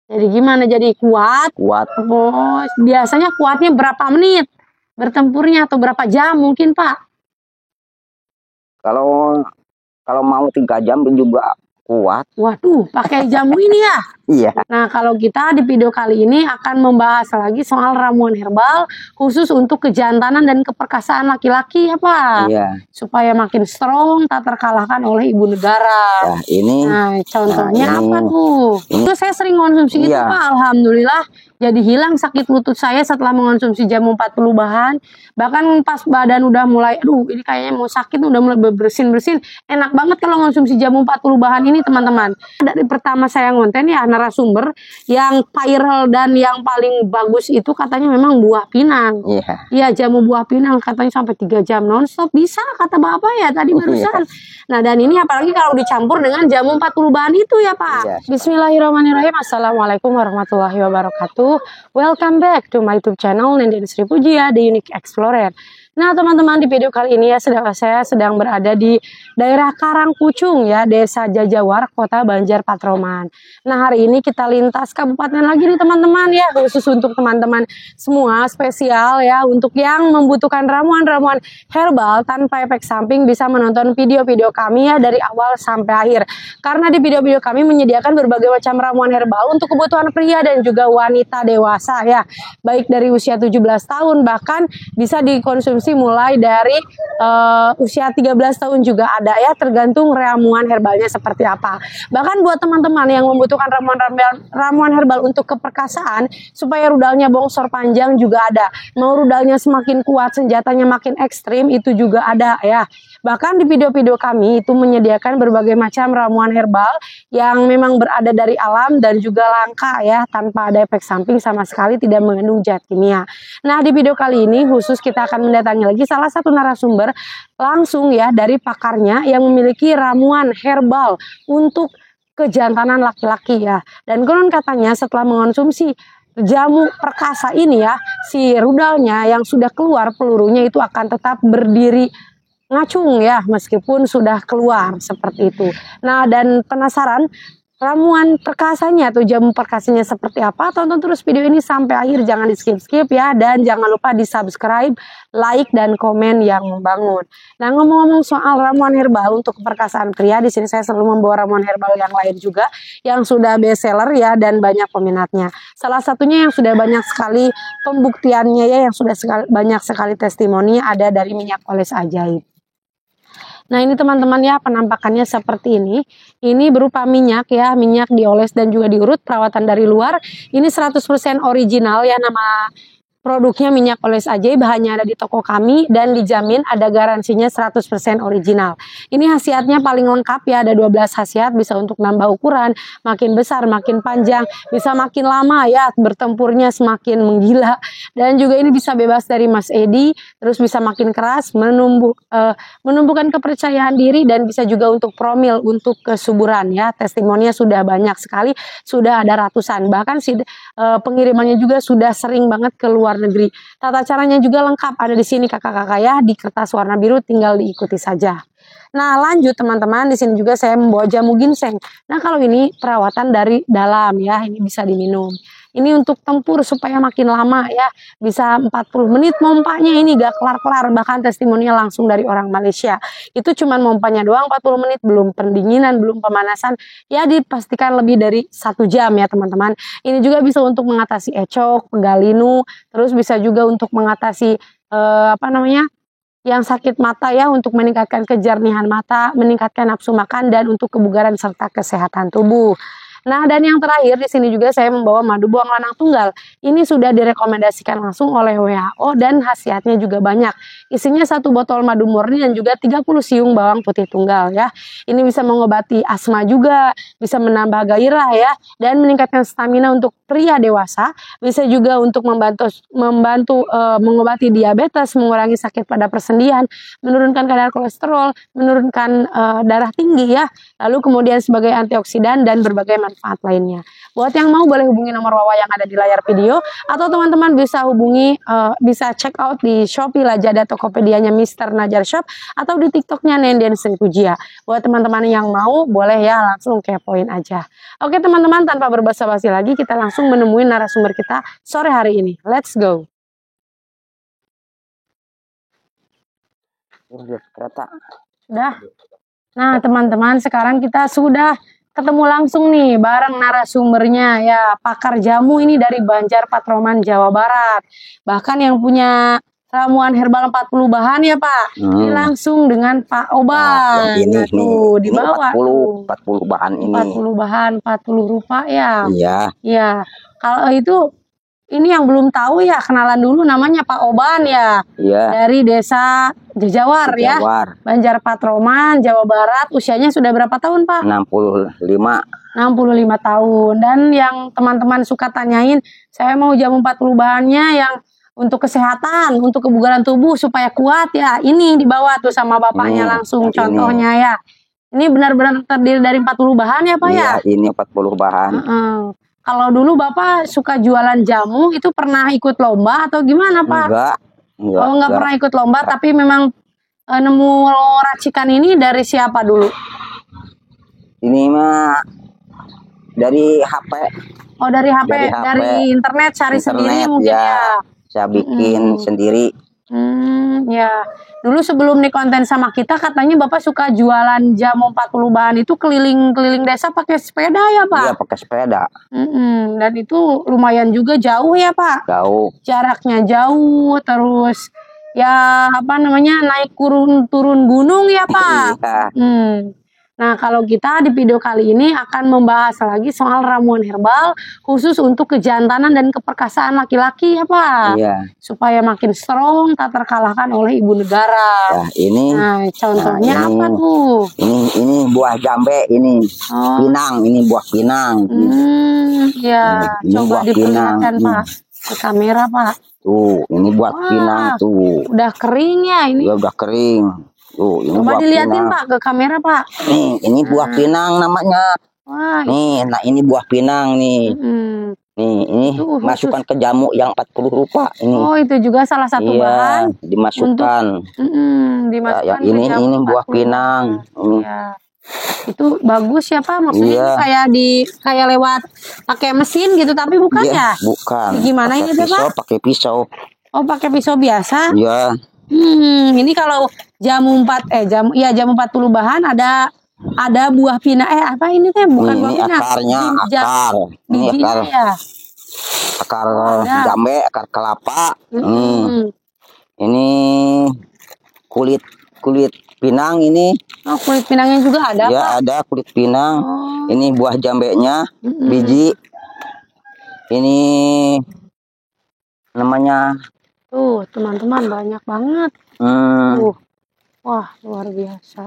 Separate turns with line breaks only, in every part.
Jadi gimana? Jadi kuat?
Kuat.
Oh, biasanya kuatnya berapa menit bertempurnya atau berapa jam mungkin Pak?
Kalau mau 3 jam juga kuat.
Waduh, pakai jamu ini ya?
Iya.
Nah, kalau kita di video kali ini akan membahas lagi soal ramuan herbal khusus untuk kejantanan dan keperkasaan laki-laki ya Pak.
Iya.
Supaya makin strong, tak terkalahkan oleh ibu negara.
Nah, ini.
Nah, contohnya
ini,
apa tuh? Itu saya sering konsumsi itu
Iya.
Pak, alhamdulillah. Jadi hilang sakit lutut saya setelah mengonsumsi jamu 40 bahan. Bahkan pas badan udah mulai, aduh ini kayaknya mau sakit, udah mulai bersin-bersin. Enak banget kalau mengonsumsi jamu 40 bahan ini teman-teman. Dari pertama saya ngonten ya, narasumber yang viral dan yang paling bagus itu katanya memang buah pinang.
Iya.
Iya, jamu buah pinang katanya sampai 3 jam nonstop. Bisa kata Bapak ya tadi barusan. Nah, dan ini apalagi kalau dicampur dengan jamu 40 bahan itu ya Pak.
Iya.
Bismillahirrahmanirrahim. Assalamualaikum warahmatullahi wabarakatuh. Welcome back to my YouTube channel Nindya Sri Pujia, The Unique Explorer. Nah teman-teman, di video kali ini ya saya sedang berada di daerah Karangpucung ya, Desa Jajawar, Kota Banjar Patroman. Nah hari ini kita lintas kabupaten lagi nih teman-teman ya, khusus untuk teman-teman semua, spesial ya, untuk yang membutuhkan ramuan-ramuan herbal tanpa efek samping bisa menonton video-video kami ya dari awal sampai akhir. Karena di video-video kami menyediakan berbagai macam ramuan herbal untuk kebutuhan pria dan juga wanita dewasa ya, baik dari usia 17 tahun bahkan bisa dikonsumsi mulai dari usia 13 tahun juga ada ya, tergantung ramuan herbalnya seperti apa. Bahkan buat teman-teman yang membutuhkan ramuan herbal untuk keperkasaan supaya rudalnya bongsor panjang juga ada. Mau rudalnya semakin kuat, senjatanya makin ekstrim itu juga ada ya. Bahkan di video-video kami itu menyediakan berbagai macam ramuan herbal yang memang berada dari alam dan juga langka ya, tanpa ada efek samping sama sekali, tidak mengandung zat kimia. Nah di video kali ini khusus kita akan mendatangi lagi salah satu narasumber langsung ya dari pakarnya yang memiliki ramuan herbal untuk kejantanan laki-laki ya. Dan konon katanya setelah mengonsumsi jamu perkasa ini ya, si rudalnya yang sudah keluar pelurunya itu akan tetap berdiri ngacung ya, meskipun sudah keluar seperti itu. Nah dan penasaran ramuan perkasanya atau jamu perkasanya seperti apa? Tonton terus video ini sampai akhir, jangan di skip-skip ya, dan jangan lupa di subscribe, like dan komen yang membangun. Nah ngomong-ngomong soal ramuan herbal untuk perkasaan pria, di sini saya selalu membawa ramuan herbal yang lain juga yang sudah best seller ya dan banyak peminatnya. Salah satunya yang sudah banyak sekali pembuktiannya ya, yang sudah banyak sekali testimoni ada dari minyak oles ajaib. Nah ini teman-teman ya, penampakannya seperti ini. Ini berupa minyak ya, minyak dioles dan juga diurut, perawatan dari luar. Ini 100% original ya, nama produknya minyak oles ajaib, hanya ada di toko kami dan dijamin ada garansinya 100% original. Ini khasiatnya paling lengkap ya, ada 12 khasiat, bisa untuk nambah ukuran, makin besar, makin panjang, bisa makin lama ya, bertempurnya semakin menggila. Dan juga ini bisa bebas dari Mas Edi, terus bisa makin keras, menumbuhkan kepercayaan diri dan bisa juga untuk promil, untuk kesuburan ya. Testimoninya sudah banyak sekali, sudah ada ratusan, bahkan pengirimannya juga sudah sering banget ke luar negeri. Tata caranya juga lengkap ada di sini kakak-kakak ya, di kertas warna biru, tinggal diikuti saja. Nah lanjut teman-teman, di sini juga saya membawa jamu ginseng. Nah kalau ini perawatan dari dalam ya, ini bisa diminum. Ini untuk tempur supaya makin lama ya, bisa 40 menit mompanya, ini gak kelar-kelar, bahkan testimoninya langsung dari orang Malaysia. Itu cuman mompanya doang 40 menit, belum pendinginan, belum pemanasan, ya dipastikan lebih dari 1 jam ya teman-teman. Ini juga bisa untuk mengatasi ecok, pegalinu, terus bisa juga untuk mengatasi yang sakit mata ya, untuk meningkatkan kejernihan mata, meningkatkan nafsu makan, dan untuk kebugaran serta kesehatan tubuh. Nah dan yang terakhir di sini juga saya membawa madu buang lanang tunggal. Ini sudah direkomendasikan langsung oleh WHO dan khasiatnya juga banyak. Isinya 1 botol madu murni dan juga 30 siung bawang putih tunggal ya. Ini bisa mengobati asma juga, bisa menambah gairah ya, dan meningkatkan stamina untuk pria dewasa. Bisa juga untuk membantu mengobati diabetes, mengurangi sakit pada persendian, menurunkan kadar kolesterol, menurunkan darah tinggi ya. Lalu kemudian sebagai antioksidan dan berbagai manfaat lainnya. Buat yang mau boleh hubungi nomor Wawa yang ada di layar video, atau teman-teman bisa hubungi, bisa check out di Shopee, Lazada, Tokopedia-nya Mr. Najar Shop, atau di TikTok-nya Nenden Sri Pujia. Buat teman-teman yang mau, boleh ya langsung kepoin aja. Oke teman-teman, tanpa berbasa-basi lagi, kita langsung menemui narasumber kita sore hari ini. Let's go.
Kereta.
Udah. Nah teman-teman, sekarang kita sudah ketemu langsung nih bareng narasumbernya ya, pakar jamu ini dari Banjar Patroman, Jawa Barat. Bahkan yang punya ramuan herbal 40 bahan ya Pak. Ini langsung dengan Pak Oban.
Nah, ini
tuh di
ini
bawah
40 bahan ini.
40 bahan, 40 rupa ya.
Iya.
Iya. Kalau itu ini yang belum tahu ya, kenalan dulu, namanya Pak Oban ya.
Iya.
Dari Desa Jejawar ya. Banjar Patroman, Jawa Barat. Usianya sudah berapa tahun, Pak?
65.
65 tahun. Dan yang teman-teman suka tanyain, saya mau jamu 40 bahannya yang untuk kesehatan, untuk kebugaran tubuh supaya kuat ya. Ini dibawa tuh sama bapaknya langsung contohnya ya. Ini benar-benar terdiri dari 40 bahan ya, Pak ya?
Iya, ini 40 bahan.
Kalau dulu Bapak suka jualan jamu, itu pernah ikut lomba atau gimana Pak?
Enggak.
Enggak pernah ikut lomba, tapi memang nemu racikan ini dari siapa dulu?
Ini mah dari HP.
Oh dari HP, dari internet, cari sendiri mungkin ya.
Saya bikin sendiri.
Ya. Dulu sebelum nih konten sama kita, katanya Bapak suka jualan jamu 40 bahan itu keliling-keliling desa pakai sepeda ya Pak?
Iya pakai sepeda.
Dan itu lumayan juga jauh ya Pak?
Jauh.
Jaraknya jauh, terus ya apa namanya, naik turun gunung ya Pak? Iya. Nah kalau kita di video kali ini akan membahas lagi soal ramuan herbal khusus untuk kejantanan dan keperkasaan laki-laki ya Pak.
Iya.
Supaya makin strong, tak terkalahkan oleh ibu negara.
Nah, ini.
Nah contohnya ini, apa tuh?
Ini buah jambe ini. Pinang, ini buah pinang.
Ya ini coba diperlihatkan Pak ke kamera Pak.
Tuh ini buah pinang tuh.
Udah kering ya ini?
Ya udah kering. Tuh, ini
coba
buah
dilihatin
pinang.
Pak ke kamera Pak.
Nih, ini buah pinang namanya.
Wah,
nih, nah ini buah pinang nih. Nih, ini masukkan ke jamu yang 40 rupa ini.
Oh, itu juga salah satu bahan.
Dimasukkan.
Dimasukkan
ya, ini buah pinang.
Ya. Itu bagus ya Pak, maksudnya kayak lewat pakai mesin gitu, tapi bukan ya?
Bukan.
Gimana ini Pak?
Pakai pisau.
Oh, pakai pisau biasa?
Iya.
Ini kalau jamu 40 bahan ada buah pinang apa ini teh bukan buah pinang.
Akarnya, ini akar.
Ya.
Akar jambe, akar kelapa. Ini kulit pinang ini.
Oh, kulit pinangnya juga ada
ya,
Pak?
Ada kulit pinang. Ini buah jambenya, biji. Ini namanya.
Tuh teman-teman banyak banget. Wah luar biasa.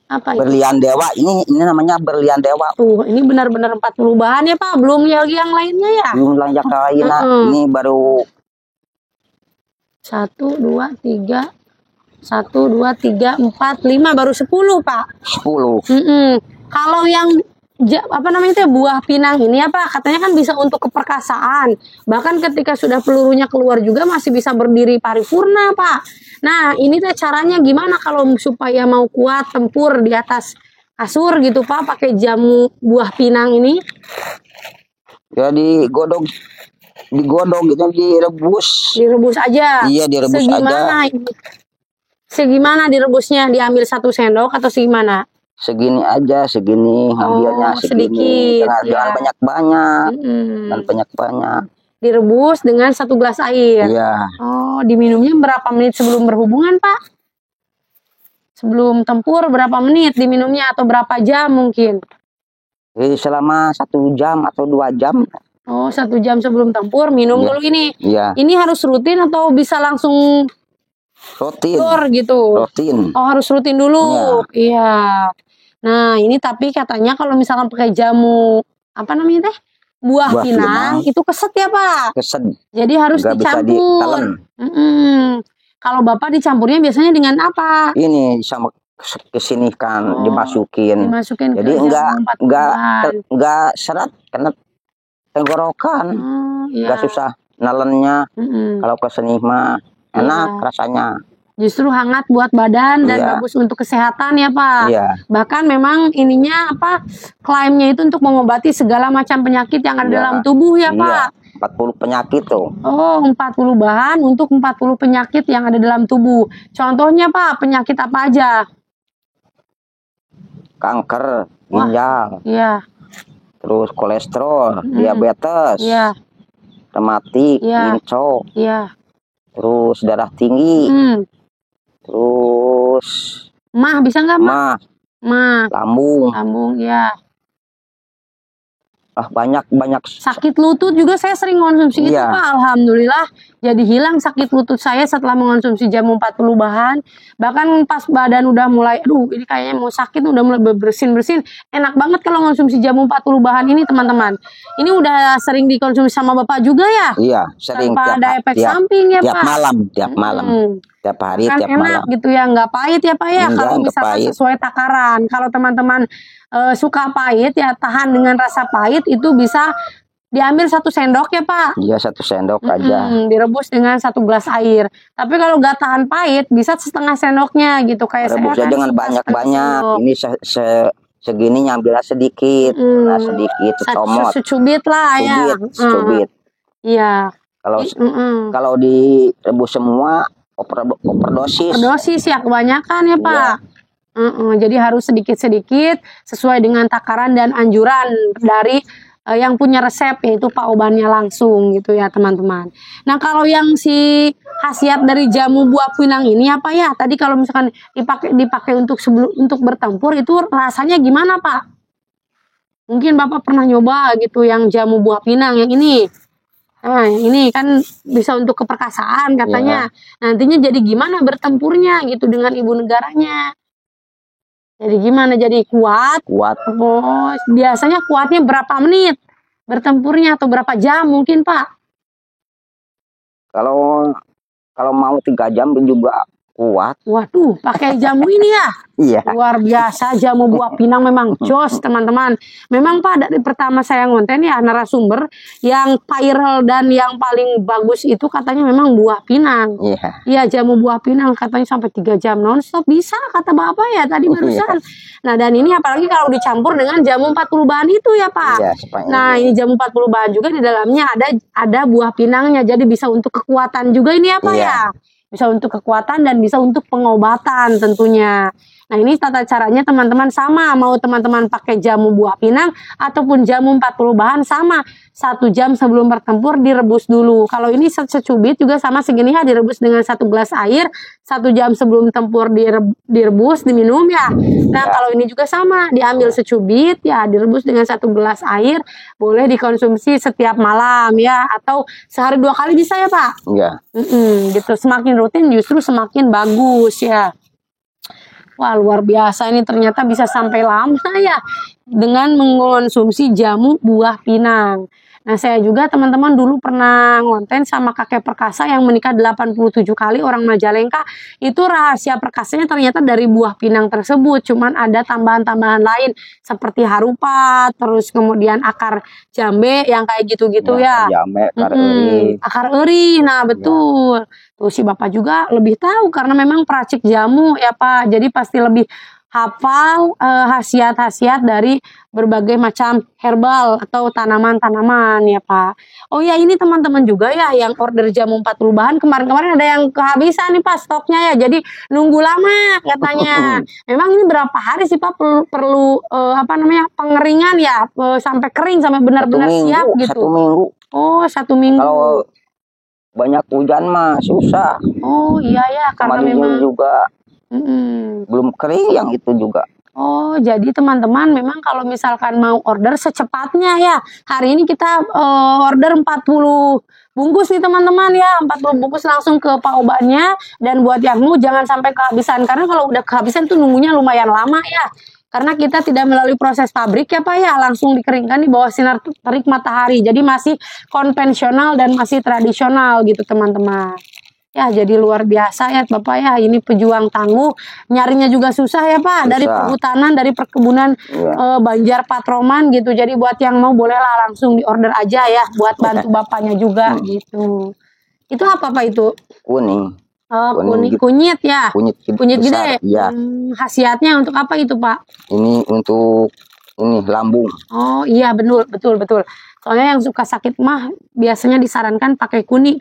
Apa
berlian dewa, ini namanya berlian dewa.
Tuh ini benar-benar 40 bahan ya Pak, belum yang lainnya ya?
Belum yang lainnya. Ini baru
1, 2, 3 1, 2, 3, 4, 5 baru 10 Pak.
10.
Kalau yang apa namanya itu buah pinang ini apa katanya kan bisa untuk keperkasaan, bahkan ketika sudah pelurunya keluar juga masih bisa berdiri paripurna Pak. Nah ini teh caranya gimana kalau supaya mau kuat tempur di atas kasur gitu Pak pakai jamu buah pinang ini?
Ya digodok gitu, direbus
aja.
Iya direbus
segimana
aja.
Segimana direbusnya, diambil 1 sendok atau segimana?
Segini aja, segini ambilnya segini. Jangan banyak-banyak. Dan banyak-banyak.
Direbus dengan 1 gelas air.
Iya.
Oh, diminumnya berapa menit sebelum berhubungan, Pak? Sebelum tempur berapa menit diminumnya atau berapa jam mungkin?
Selama 1 jam atau 2 jam.
Oh, 1 jam sebelum tempur minum dulu ini.
Iya.
Ini harus rutin atau bisa langsung
rutin
gitu?
Rutin.
Oh, harus rutin dulu. Iya. Nah, ini tapi katanya kalau misalkan pakai jamu apa namanya teh? Buah pinang itu keset ya Pak?
Keset.
Jadi harus dicampur. Kalau Bapak dicampurnya biasanya dengan apa?
Ini sama kesini kan dimasukin. Jadi enggak seret kena tenggorokan. Enggak susah nelennya. Kalau kesini mah enak rasanya.
Justru hangat buat badan dan bagus untuk kesehatan ya Pak. Bahkan memang ininya klaimnya itu untuk mengobati segala macam penyakit yang ada dalam tubuh ya Pak.
40 penyakit tuh.
Oh, 40 bahan untuk 40 penyakit yang ada dalam tubuh. Contohnya Pak, penyakit apa aja?
Kanker ginjal. Terus kolesterol, diabetes. Rematik, ginco. Terus darah tinggi. Terus
mah bisa nggak mah? Lambung
banyak
sakit lutut juga saya sering konsumsi itu Pak. Alhamdulillah jadi hilang sakit lutut saya setelah mengonsumsi jamu 40 bahan. Bahkan pas badan udah mulai ini kayaknya mau sakit, udah mulai bersin enak banget kalau konsumsi jamu 40 bahan ini teman-teman. Ini udah sering dikonsumsi sama Bapak juga ya?
Iya, sering.
Tanpa ada efek samping ya Pak?
Tiap malam tiap hari
kan
tiap
enak
malam
gitu ya, nggak pahit ya Pak ya? Kalau misalkan sesuai takaran. Kalau teman-teman suka pahit ya, tahan dengan rasa pahit, itu bisa diambil 1 sendok ya Pak.
Iya, 1 sendok aja.
Direbus dengan 1 gelas air. Tapi kalau nggak tahan pahit bisa setengah sendoknya gitu. Kayak
rebusnya jangan banyak-banyak. Ini segini nyambilnya sedikit. Nah, sedikit comot.
Secubit lah ya.
Secubit.
Iya.
Kalau direbus semua overdosis.
Overdosis ya, kebanyakan ya Pak. Jadi harus sedikit-sedikit sesuai dengan takaran dan anjuran dari yang punya resep, yaitu Pak Obannya langsung gitu ya teman-teman. Nah kalau yang si khasiat dari jamu buah pinang ini apa ya? Tadi kalau misalkan dipakai untuk bertempur itu rasanya gimana Pak? Mungkin Bapak pernah nyoba gitu yang jamu buah pinang yang ini. Nah ini kan bisa untuk keperkasaan katanya. Nantinya jadi gimana bertempurnya gitu dengan ibu negaranya? Jadi gimana? Jadi kuat? Oh, biasanya kuatnya berapa menit bertempurnya atau berapa jam mungkin Pak?
Kalau mau 3 jam juga kuat.
Waduh, pakai jamu ini ya?
Iya.
Luar biasa, jamu buah pinang memang jos teman-teman. Memang Pak, dari pertama saya ngonten ya narasumber yang viral dan yang paling bagus itu katanya memang buah pinang. Iya, jamu buah pinang katanya sampai 3 jam nonstop bisa kata Bapak ya tadi barusan. Nah dan ini apalagi kalau dicampur dengan jamu 40 bahan itu ya Pak. Nah ini jamu 40 bahan juga di dalamnya ada buah pinangnya, jadi bisa untuk kekuatan juga ini ya Pak ya. Bisa untuk kekuatan dan bisa untuk pengobatan tentunya. Nah ini tata caranya teman-teman sama, mau teman-teman pakai jamu buah pinang ataupun jamu 40 bahan sama. 1 jam sebelum bertempur direbus dulu. Kalau ini secubit juga sama segini ya, direbus dengan 1 gelas air. 1 jam sebelum tempur direbus, diminum ya. Nah kalau ini juga sama, diambil secubit ya, direbus dengan 1 gelas air. Boleh dikonsumsi setiap malam ya, atau sehari 2 kali bisa ya Pak?
Iya.
Gitu, semakin rutin justru semakin bagus ya. Wah luar biasa, ini ternyata bisa sampai lama ya dengan mengonsumsi jamu buah pinang. Nah saya juga teman-teman dulu pernah ngonten sama kakek perkasa yang menikah 87 kali orang Majalengka. Itu rahasia perkasanya ternyata dari buah pinang tersebut. Cuman ada tambahan-tambahan lain seperti harupat, terus kemudian akar jambe yang kayak gitu-gitu ya.
Jambe, akar eri.
Akar eri, nah betul. Tuh si Bapak juga lebih tahu karena memang peracik jamu ya Pak. Jadi pasti lebih hafal khasiat-khasiat dari berbagai macam herbal atau tanaman-tanaman ya Pak. Oh ya ini teman-teman juga ya yang order jamu 40 bahan kemarin-kemarin ada yang kehabisan nih Pak stoknya ya. Jadi nunggu lama katanya. Memang ini berapa hari sih Pak perlu pengeringan ya sampai kering sampai benar-benar siap gitu.
1 minggu.
Oh 1 minggu.
Kalau banyak hujan mah susah.
Oh iya ya karena memang
juga belum kering yang itu juga.
Oh jadi teman-teman memang kalau misalkan mau order secepatnya ya. Hari ini kita order 40 bungkus nih teman-teman ya. 40 bungkus langsung ke Pak Obannya. Dan buat yang mau jangan sampai kehabisan. Karena kalau udah kehabisan tuh nunggunya lumayan lama ya. Karena kita tidak melalui proses pabrik ya Pak ya, langsung dikeringkan di bawah sinar terik matahari. Jadi masih konvensional dan masih tradisional gitu teman-teman. Ya, jadi luar biasa ya Bapak ya. Ini pejuang tangguh. Nyarinya juga susah ya Pak. Dari perhutanan, dari perkebunan Banjar Patroman gitu. Jadi buat yang mau bolehlah langsung diorder aja ya. Buat bantu Bapaknya juga gitu. Itu apa Pak itu?
Kuning.
Oh, kunyit ya. Kunyit gede.
Ya.
Khasiatnya untuk apa itu Pak?
Ini untuk lambung. Oh
iya betul. Soalnya yang suka sakit mah biasanya disarankan pakai kunyit,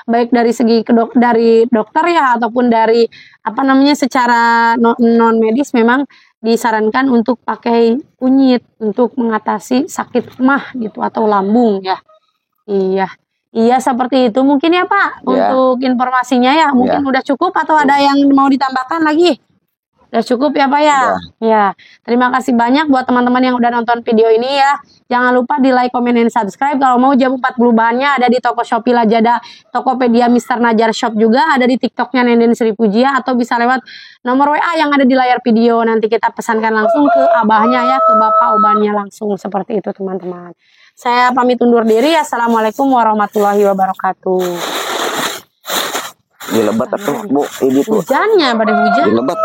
baik dari segi dari dokter ya ataupun dari apa namanya secara non medis memang disarankan untuk pakai kunyit untuk mengatasi sakit mah gitu atau lambung ya. Iya seperti itu mungkin ya Pak untuk informasinya ya. Mungkin udah cukup atau ada yang mau ditambahkan lagi? Udah cukup ya Pak ya? Ya. Terima kasih banyak buat teman-teman yang udah nonton video ini ya. Jangan lupa di like, comment, dan subscribe. Kalau mau jamu 40 bahannya ada di toko Shopee Lazada, Tokopedia Mr. Najar Shop juga. Ada di TikToknya Nenden Sri Pujia. Atau bisa lewat nomor WA yang ada di layar video. Nanti kita pesankan langsung ke abahnya ya. Ke bapak obannya langsung. Seperti itu teman-teman. Saya pamit undur diri. Assalamualaikum warahmatullahi wabarakatuh.
Di lebat atau Bu?
Hujannya pada hujan.
Di lebat.